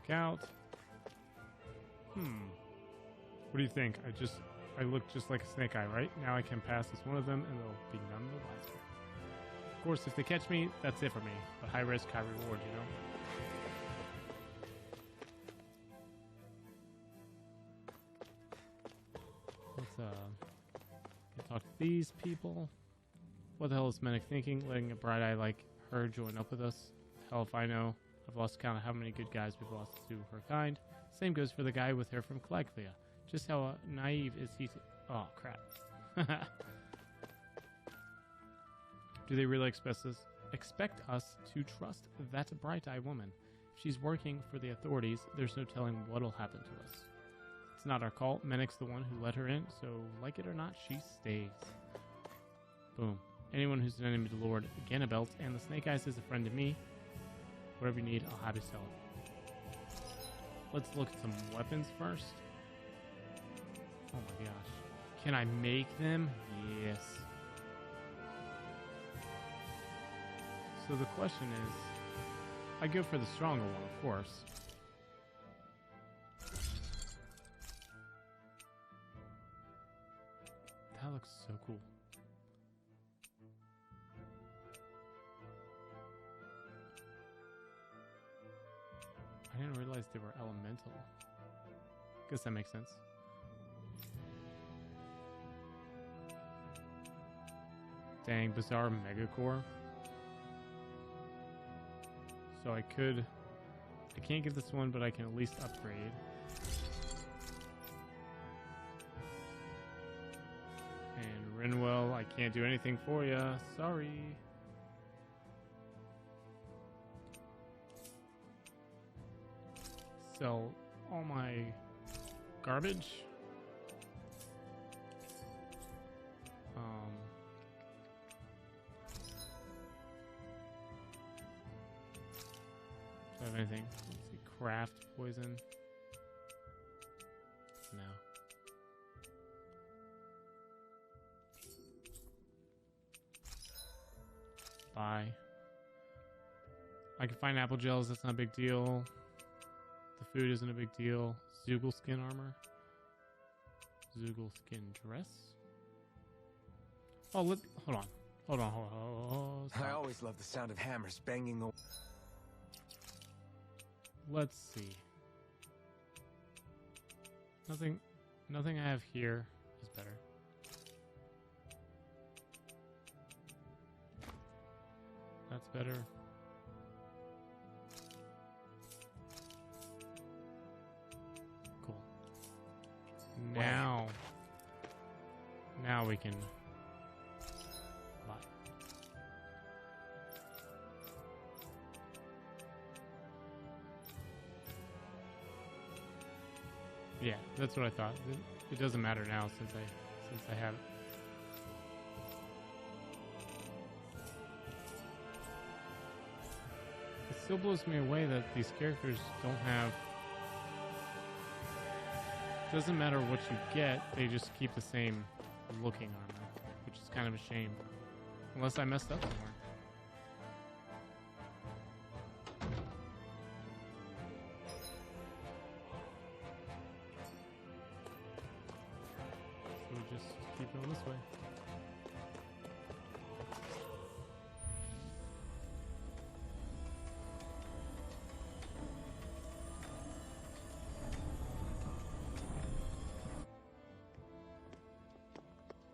check out. What do you think? I look just like a snake eye, right? Now I can pass as one of them, and they'll be none the wiser. Of course, if they catch me, that's it for me. But high risk, high reward, you know? Let's talk to these people. What the hell is Mennick thinking? Letting a bright eye like her join up with us? Hell if I know. I've lost count of how many good guys we've lost to her kind. Same goes for the guy with hair from Calaglia. Just how naive is he to... Oh, crap. Do they really expect us to trust that bright-eyed woman? If she's working for the authorities, there's no telling what'll happen to us. It's not our call. Mennick's the one who let her in, so like it or not, she stays. Boom. Anyone who's an enemy to Lord Ganabelt and the Snake Eyes is a friend to me. Whatever you need, I'll happy sell it. Let's look at some weapons first. Oh my gosh. Can I make them? Yes. So the question is, I go for the stronger one, of course. That looks so cool. I didn't realize they were elemental. Guess that makes sense. Dang, bizarre megacore. So I can't get this one, but I can at least upgrade. And Renwell, I can't do anything for ya. Sorry. Sell all my garbage. Do I have anything? Let's see. Craft poison. No. Buy. I can find apple gels. That's not a big deal. The food isn't a big deal. Zoogle skin armor. Zoogle skin dress. Oh, hold on. Hold on. I always love the sound of hammers banging. Let's see. Nothing I have here is better. That's better. Cool. Now we can buy. Yeah, that's what I thought. It doesn't matter now since I have it. It still blows me away that these characters don't have... Doesn't matter what you get, they just keep the same looking armor, which is kind of a shame. Unless I messed up somewhere. So we just keep going this way.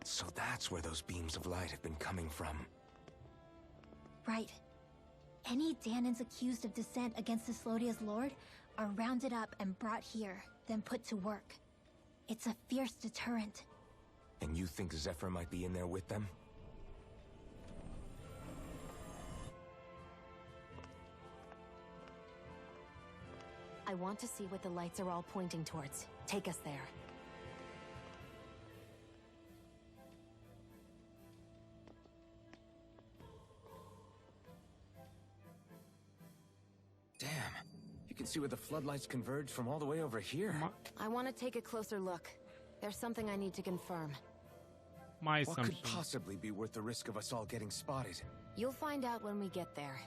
So that's where those beams of light have been coming from. Right. Any Dahnans accused of dissent against Islodia's lord are rounded up and brought here, then put to work. It's a fierce deterrent. And you think Zephyr might be in there with them? I want to see what the lights are all pointing towards. Take us there. Damn. You can see where the floodlights converge from all the way over here. I want to take a closer look. There's something I need to confirm. My What assumption. could possibly be worth the risk of us all getting spotted? You'll find out when we get there.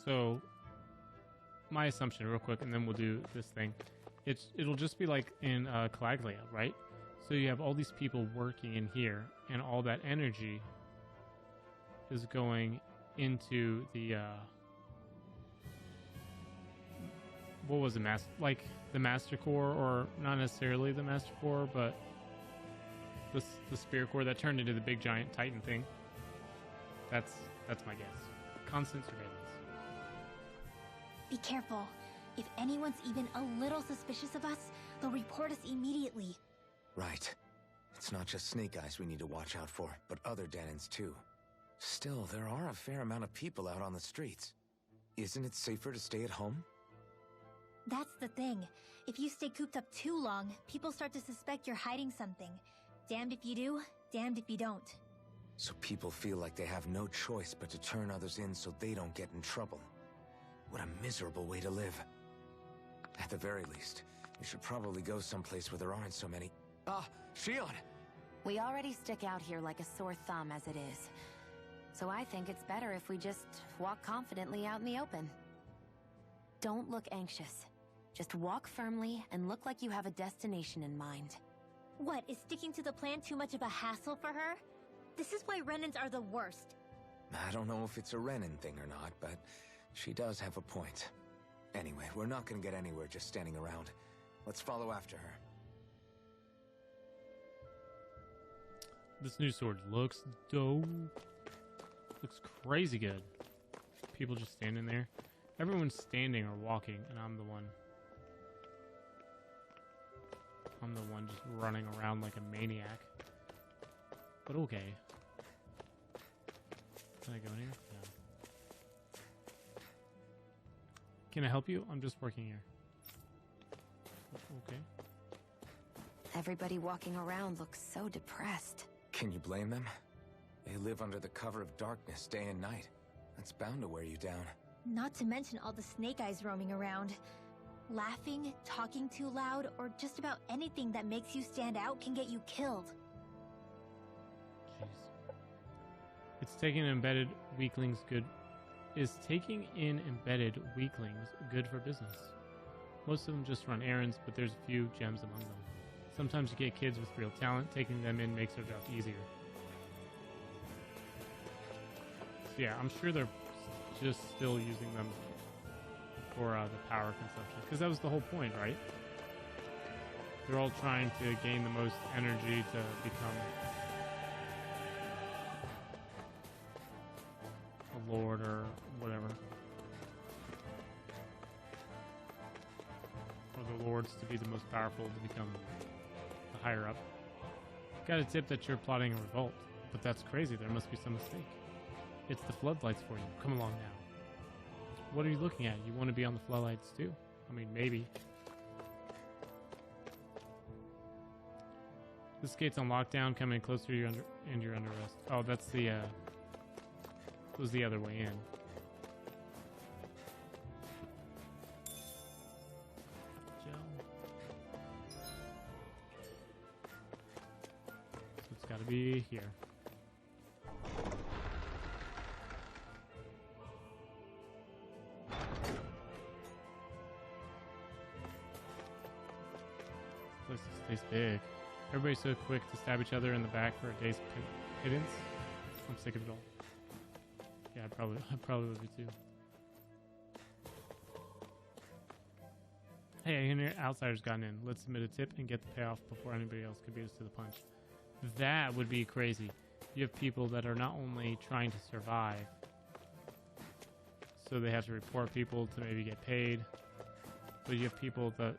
So, my assumption real quick, and then we'll do this thing. It'll just be like in Calaglia, right? So you have all these people working in here, and all that energy is going into the what was it, like the Master Core, or not necessarily the Master Core, but the Spear Core that turned into the big giant Titan thing. That's my guess. Constant surveillance. Be careful. If anyone's even a little suspicious of us, they'll report us immediately. Right. It's not just Snake Eyes we need to watch out for, but other Dahnans too. Still, there are a fair amount of people out on the streets. Isn't it safer to stay at home? That's the thing. If you stay cooped up too long, people start to suspect you're hiding something. Damned if you do, damned if you don't. So people feel like they have no choice but to turn others in so they don't get in trouble. What a miserable way to live. At the very least, we should probably go someplace where there aren't so many... Shionne! We already stick out here like a sore thumb as it is. So I think it's better if we just walk confidently out in the open. Don't look anxious. Just walk firmly and look like you have a destination in mind. What, is sticking to the plan too much of a hassle for her? This is why Renans are the worst. I don't know if it's a Renan thing or not, but she does have a point. Anyway, we're not gonna get anywhere just standing around. Let's follow after her. This new sword looks dope. Looks crazy good. People just standing there. Everyone's standing or walking, and I'm the one just running around like a maniac. But okay. Can I go in here? No. Can I help you? I'm just working here. Okay. Everybody walking around looks so depressed. Can you blame them? They live under the cover of darkness day and night. That's bound to wear you down. Not to mention all the Snake Eyes roaming around. Laughing, talking too loud, or just about anything that makes you stand out can get you killed. Jeez. It's taking embedded weaklings good. Is taking in embedded weaklings good for business? Most of them just run errands, but there's a few gems among them. Sometimes you get kids with real talent. Taking them in makes their job easier. So yeah, I'm sure they're just still using them for the power consumption, because that was the whole point, right? They're all trying to gain the most energy to become a lord or whatever, or the lords to be the most powerful to become the higher up. Got a tip that you're plotting a revolt, but that's crazy. There must be some mistake. It's the floodlights for you. Come along now. What are you looking at? You want to be on the floodlights too? I mean, maybe. This gate's on lockdown. Come in closer. You're under arrest. Oh, that's the was the other way in. So it's got to be here. This place big. Everybody's so quick to stab each other in the back for a day's pittance. I'm sick of it all. Yeah, I probably would be too. Hey, any outsiders gotten in? Let's submit a tip and get the payoff before anybody else can beat us to the punch. That would be crazy. You have people that are not only trying to survive, so they have to report people to maybe get paid, but you have people that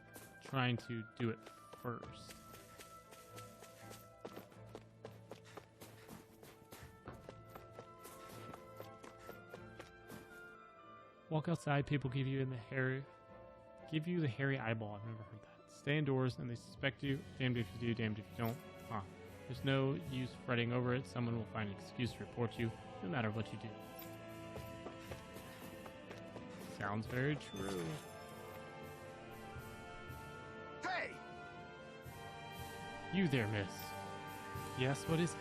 trying to do it first. Walk outside, people give you the hairy eyeball. I've never heard that. Stay indoors and they suspect you. Damned if you do, damned if you don't. There's no use fretting over it. Someone will find an excuse to report you, no matter what you do. Sounds very true. Hey! You there, miss. Yes, what is it?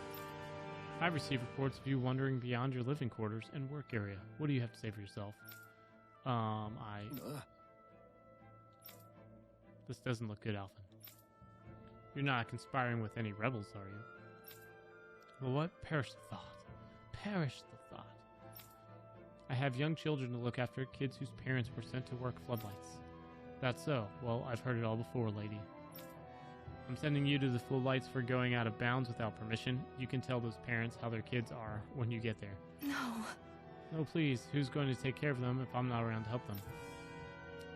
I've received reports of you wandering beyond your living quarters and work area. What do you have to say for yourself? This doesn't look good, Alphen. You're not conspiring with any rebels, are you? Well, what? Perish the thought. Perish the thought. I have young children to look after, kids whose parents were sent to work floodlights. That's so. Well, I've heard it all before, lady. I'm sending you to the floodlights for going out of bounds without permission. You can tell those parents how their kids are when you get there. No. No, please. Who's going to take care of them if I'm not around to help them?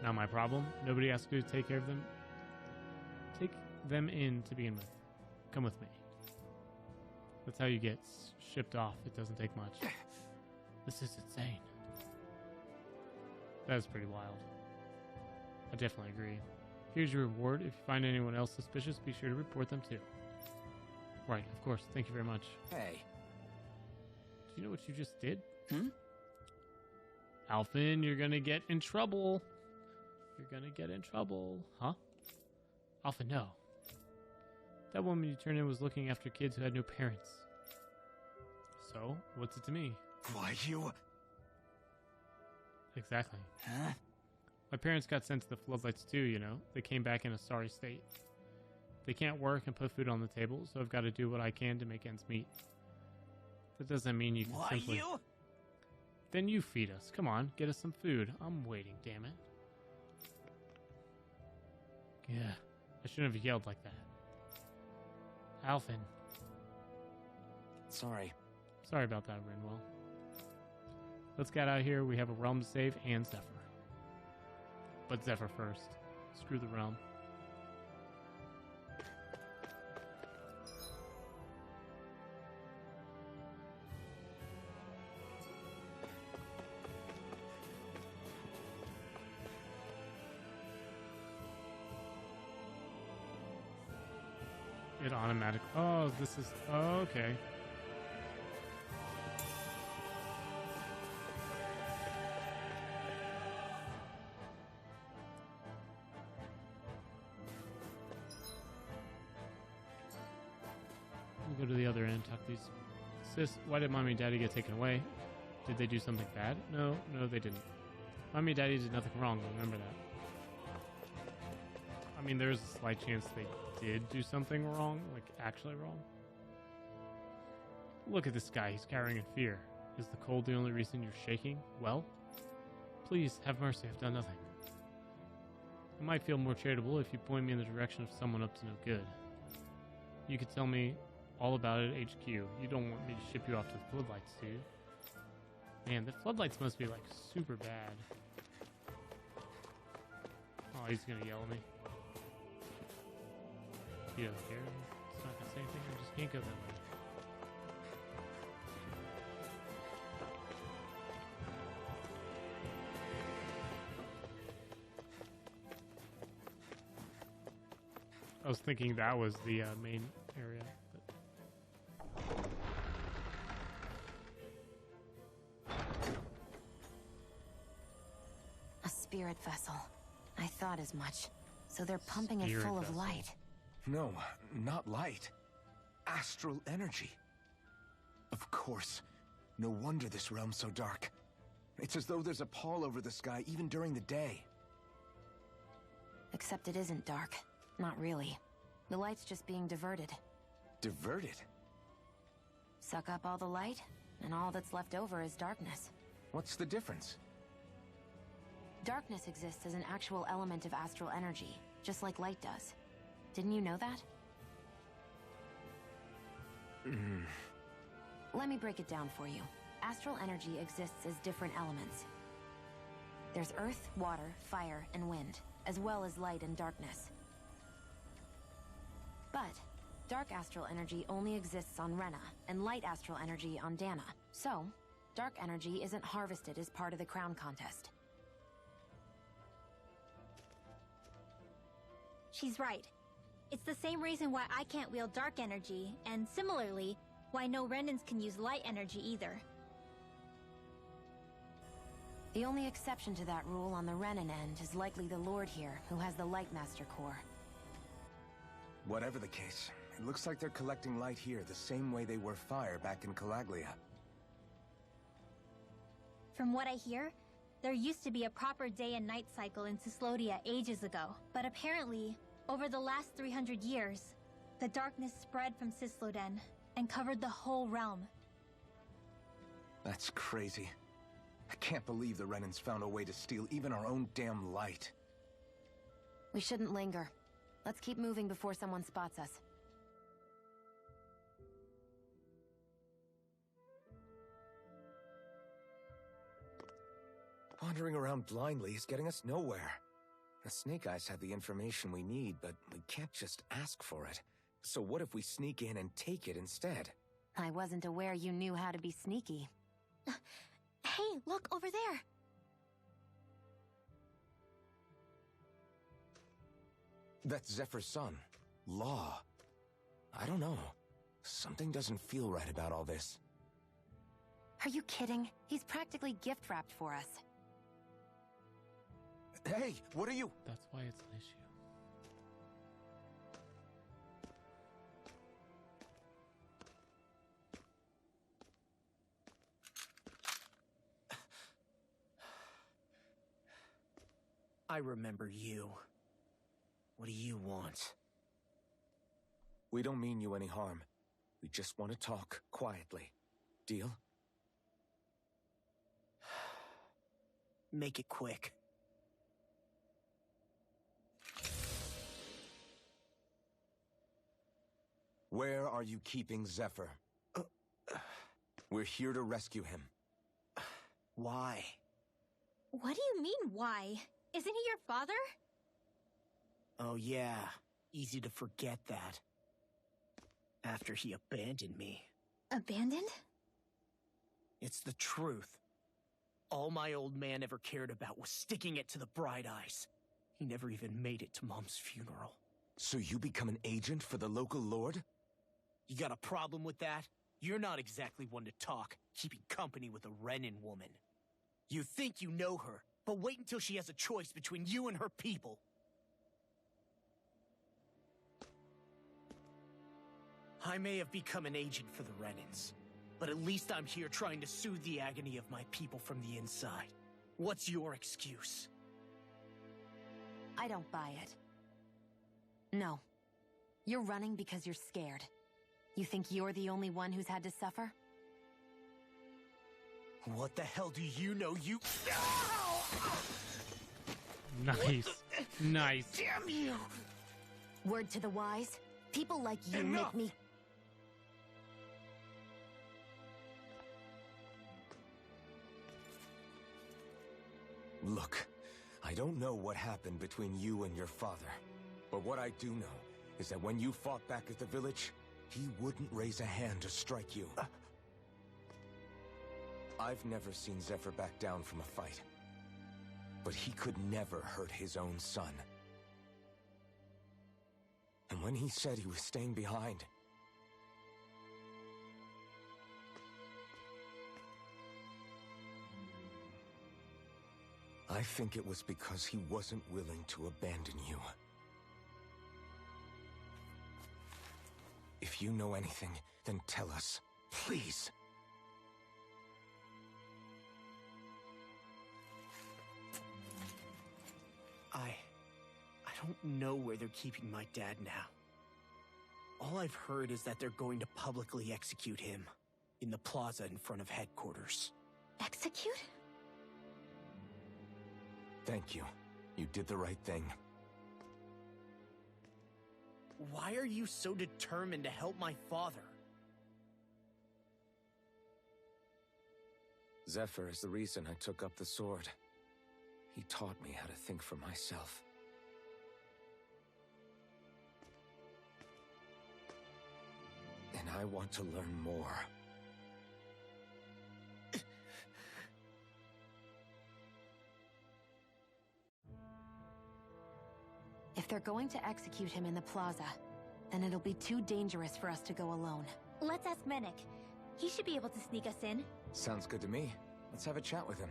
Not my problem. Nobody asked you to take care of them. Take them in to begin with. Come with me. That's how you get shipped off. It doesn't take much. This is insane. That is pretty wild. I definitely agree. Here's your reward. If you find anyone else suspicious, be sure to report them too. Right, of course. Thank you very much. Hey. Do you know what you just did? Hmm? Alphen, you're gonna get in trouble. You're gonna get in trouble. Huh? Alphen, no. That woman you turned in was looking after kids who had no parents. So, what's it to me? Why, you... Exactly. Huh? My parents got sent to the floodlights too, you know. They came back in a sorry state. They can't work and put food on the table, so I've got to do what I can to make ends meet. That doesn't mean you can simply... you? Then you feed us. Come on, get us some food. I'm waiting, damn it. Yeah, I shouldn't have yelled like that. Alphen. Sorry. Sorry about that, Rinwell. Let's get out of here. We have a realm to save and Zephyr. But Zephyr first. Screw the realm. It automatic. Oh, this is. Oh, okay. We'll go to the other end. Talk to these. Sis, why did Mommy and Daddy get taken away? Did they do something bad? No, they didn't. Mommy and Daddy did nothing wrong. Remember that. I mean, there's a slight chance they did do something wrong, like actually wrong. Look at this guy, he's cowering in fear. Is the cold the only reason you're shaking? Well, please have mercy, I've done nothing. I might feel more charitable if you point me in the direction of someone up to no good. You could tell me all about it at HQ. You don't want me to ship you off to the floodlights, do you? Man, the floodlights must be like super bad. Oh, he's gonna yell at me. He doesn't care. It's not gonna say anything. I just can't go that way. I was thinking that was the main area. A spirit vessel. I thought as much. So they're pumping it full of light. No, not light. Astral energy. Of course. No wonder this realm's so dark. It's as though there's a pall over the sky even during the day. Except it isn't dark. Not really. The light's just being diverted. Diverted? Suck up all the light, and all that's left over is darkness. What's the difference? Darkness exists as an actual element of astral energy, just like light does. Didn't you know that? Let me break it down for you. Astral energy exists as different elements. There's earth, water, fire, and wind, as well as light and darkness. But dark astral energy only exists on Rena, and light astral energy on Dahna. So, dark energy isn't harvested as part of the crown contest. She's right. It's the same reason why I can't wield dark energy, and similarly, why no Renans can use light energy either. The only exception to that rule on the Renan end is likely the Lord here, who has the Lightmaster core. Whatever the case, it looks like they're collecting light here the same way they were fire back in Calaglia. From what I hear, There used to be a proper day and night cycle in Cyslodia ages ago, but apparently, over the last 300 years, the darkness spread from Cysloden and covered the whole realm. That's crazy. I can't believe the Renans found a way to steal even our own damn light. We shouldn't linger. Let's keep moving before someone spots us. Wandering around blindly is getting us nowhere. The Snake Eyes have the information we need, but we can't just ask for it. So what if we sneak in and take it instead? I wasn't aware you knew how to be sneaky. Hey, look over there! That's Zephyr's son, Law. I don't know. Something doesn't feel right about all this. Are you kidding? He's practically gift-wrapped for us. Hey, what are you? That's why it's an issue. I remember you. What do you want? We don't mean you any harm. We just want to talk quietly. Deal? Make it quick. Where are you keeping Zephyr? We're here to rescue him. Why? What do you mean, why? Isn't he your father? Oh yeah, easy to forget that. After he abandoned me. Abandoned? It's the truth. All my old man ever cared about was sticking it to the Bright Eyes. He never even made it to Mom's funeral. So you become an agent for the local lord? You got a problem with that? You're not exactly one to talk, keeping company with a Renan woman. You think you know her, but wait until she has a choice between you and her people. I may have become an agent for the Renans, but at least I'm here trying to soothe the agony of my people from the inside. What's your excuse? I don't buy it. No. You're running because you're scared. You think you're the only one who's had to suffer? What the hell do you know, you— Nice. Nice. Damn you! Word to the wise, people like you Enough! make me— Look, I don't know what happened between you and your father. But what I do know is that when you fought back at the village, he wouldn't raise a hand to strike you. I've never seen Zephyr back down from a fight. But he could never hurt his own son. And when he said he was staying behind, I think it was because he wasn't willing to abandon you. If you know anything, then tell us, please. I don't know where they're keeping my dad now. All I've heard is that they're going to publicly execute him in the plaza in front of headquarters. Execute? Thank you. You did the right thing. Why are you so determined to help my father? Zephyr is the reason I took up the sword. He taught me how to think for myself. And I want to learn more. If they're going to execute him in the plaza, then it'll be too dangerous for us to go alone. Let's ask Menek. He should be able to sneak us in. Sounds good to me. Let's have a chat with him.